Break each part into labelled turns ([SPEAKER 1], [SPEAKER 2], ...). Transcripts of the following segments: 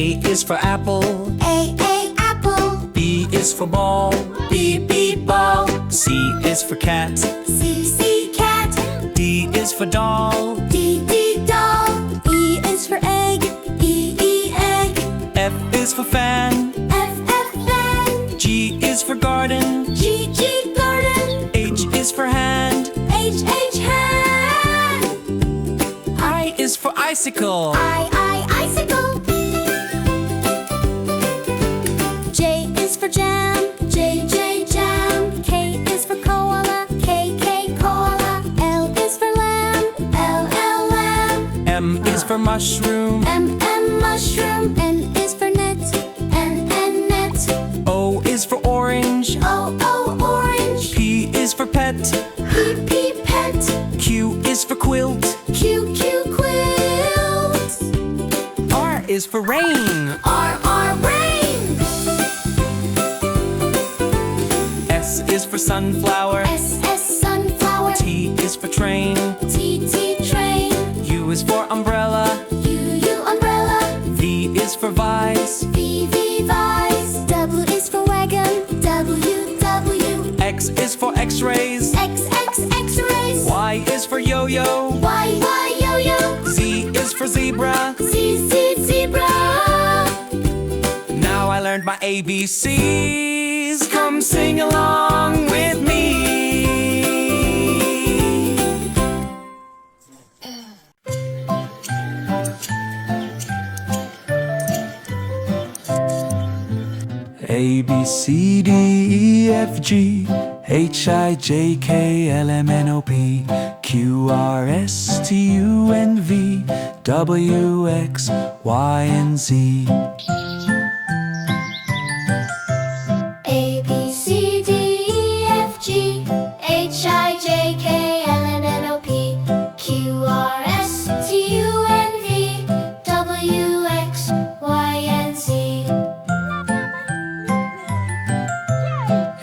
[SPEAKER 1] A is for apple.
[SPEAKER 2] A, apple.
[SPEAKER 1] B is for ball. B, ball. C is for cat.
[SPEAKER 2] C, cat.
[SPEAKER 1] D is for doll.
[SPEAKER 2] D, doll. E is for egg. E, egg.
[SPEAKER 1] F is for fan.
[SPEAKER 2] F, fan.
[SPEAKER 1] G is for garden.
[SPEAKER 2] G, garden.
[SPEAKER 1] H is for hand.
[SPEAKER 2] H, hand.
[SPEAKER 1] I is for icicle.
[SPEAKER 2] I, icicle. J is for jam. J, jam. K is for koala. K, koala. L is for lamb. L, lamb.
[SPEAKER 1] M is for mushroom.
[SPEAKER 2] M, mushroom. N is for net. N, net.
[SPEAKER 1] O is for orange.
[SPEAKER 2] O, orange.
[SPEAKER 1] P is for pet.
[SPEAKER 2] P, pet.
[SPEAKER 1] Q is for quilt.
[SPEAKER 2] Q, quilt.
[SPEAKER 1] R is for rain.
[SPEAKER 2] R, rain.
[SPEAKER 1] S is for sunflower.
[SPEAKER 2] S, sunflower.
[SPEAKER 1] T is for train.
[SPEAKER 2] T, train.
[SPEAKER 1] U is for umbrella.
[SPEAKER 2] U, umbrella.
[SPEAKER 1] V is for vise.
[SPEAKER 2] V, vise. W is for wagon. W.
[SPEAKER 1] X is for x-rays.
[SPEAKER 2] X, x-rays.
[SPEAKER 1] Y is for yo-yo.
[SPEAKER 2] Y, yo-yo.
[SPEAKER 1] Z is for zebra.
[SPEAKER 2] Z, zebra.
[SPEAKER 1] Now I learned my ABCs. Come sing along with me. A, B, C, D, E, F, G, H, I, J, K, L, M, N, O, P, Q, R, S, T, U, N, V, W, X, Y, and Z.
[SPEAKER 2] A, B, C, D, E, F, G, H, I, J, K, L, M, N, O, P, Q, R, S, T, U, N, V, W, X, Y, and Z.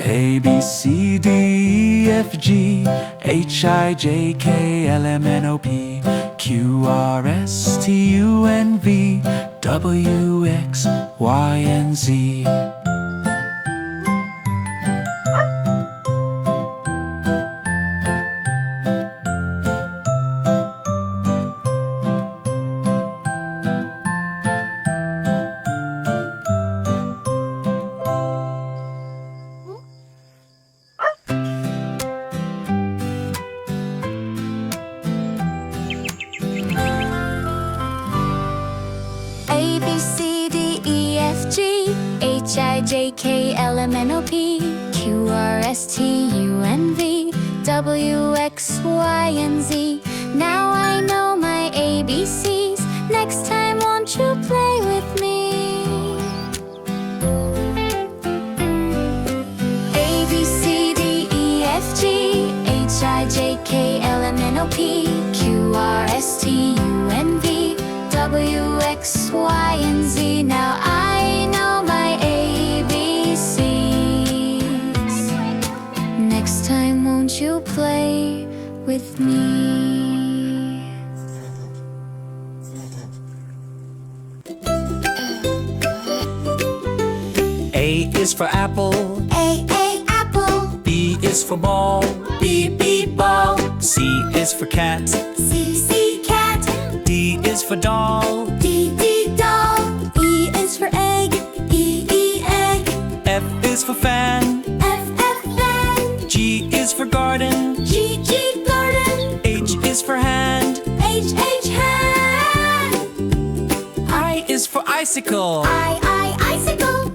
[SPEAKER 1] A, B, C, D, E, F, G, H, I, J, K, L, M, N, O, P, Q, R, S, T, U, N, V, W, X, Y, and Z.
[SPEAKER 2] A, B, C, D, E, F, G, H, I, J, K, L, M, N, O, P, Q, R, S, T, U, N, V, W, X, Y, and Z. Now I know my ABCs. Next time, won't you play with me? A, B, C, D, E, F, G, H, I, J, K, L, M, N, O, P, Q, R, S, T, U, N, V, W, X, Y, and Z. Now I know my ABCs. Next time, won't you play with me?
[SPEAKER 1] A is for apple.
[SPEAKER 2] A, apple.
[SPEAKER 1] B is for ball. B, ball. C is for cat.
[SPEAKER 2] C, cat.
[SPEAKER 1] D is for doll.
[SPEAKER 2] D, doll. E is for egg. E, egg.
[SPEAKER 1] F is for fan.
[SPEAKER 2] F, fan.
[SPEAKER 1] G is for garden.
[SPEAKER 2] G, garden.
[SPEAKER 1] H is for hand.
[SPEAKER 2] H, hand.
[SPEAKER 1] I is for icicle.
[SPEAKER 2] I, icicle.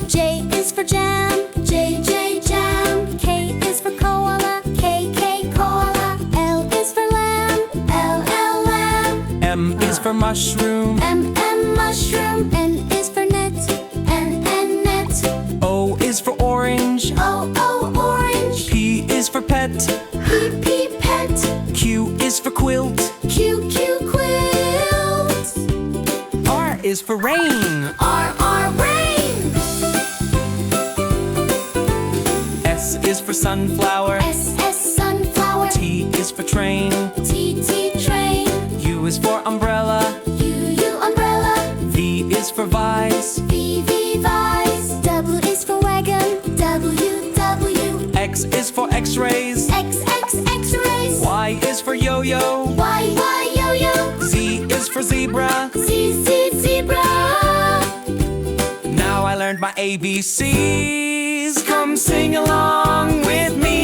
[SPEAKER 2] J is for jam. J, jam. K is for koala. K, koala. L is for lamb. L, lamb.
[SPEAKER 1] M is for mushroom.
[SPEAKER 2] M, mushroom. N is for net. N, net.
[SPEAKER 1] O is for orange.
[SPEAKER 2] O, orange.
[SPEAKER 1] P is for pet.
[SPEAKER 2] P, pet.
[SPEAKER 1] Q is for quilt.
[SPEAKER 2] Q, quilt.
[SPEAKER 1] R is for rain.
[SPEAKER 2] R, rain.
[SPEAKER 1] S is for sunflower.
[SPEAKER 2] S, sunflower.
[SPEAKER 1] T is for train.
[SPEAKER 2] T, train.
[SPEAKER 1] U is for umbrella. is for X-rays.
[SPEAKER 2] X-rays.
[SPEAKER 1] Y is for yo-yo.
[SPEAKER 2] Y, yo-yo.
[SPEAKER 1] Z is for zebra.
[SPEAKER 2] Z, zebra.
[SPEAKER 1] Now I learned my ABCs. Come sing along with me.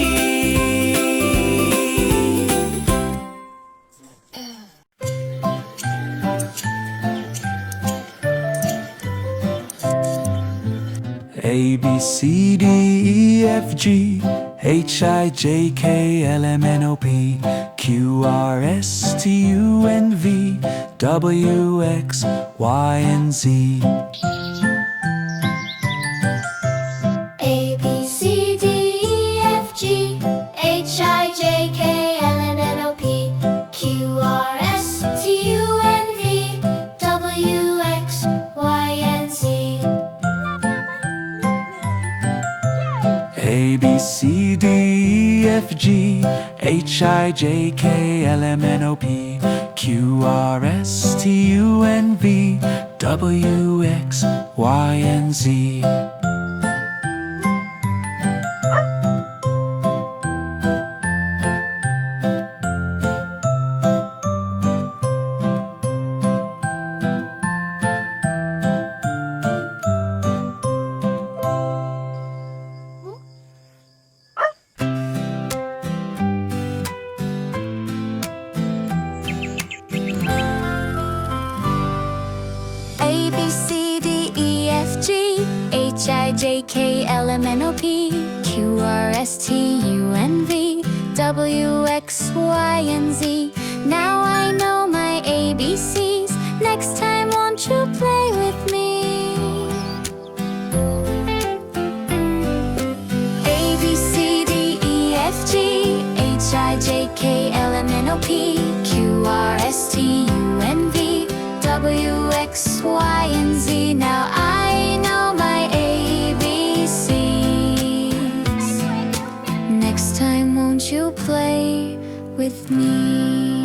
[SPEAKER 1] A, B, C, D, E, F, G, H, I, J, K, L, M, N, O, P, Q, R, S, T, U, N, V, W, X, Y, and Z.
[SPEAKER 2] A, B, C, D, E, F, G, H, I, J, K, L, M, N, O, P, Q, R, S, T, U, N, V, W, X, Y, and Z.
[SPEAKER 1] A, B, C, D, E, F, G, H, I, J, K, L, M, N, O, P, Q, R, S, T, U, N, V, W, X, Y, and Z.
[SPEAKER 2] A, B, C, D, E, F, G, H, I, J, K, L, M, N, O, P, Q, R, S, T, U, N, V, W, X, Y, and Z. Now I know my ABCs. Next time, won't you play with me? A, B, C, D, E, F, G, H, I, J, K, L, M, N, O, P, Q, R, S, T, U, N, V, W, X, Y, and Z. Now I know my ABCs. Next time, won't you play with me?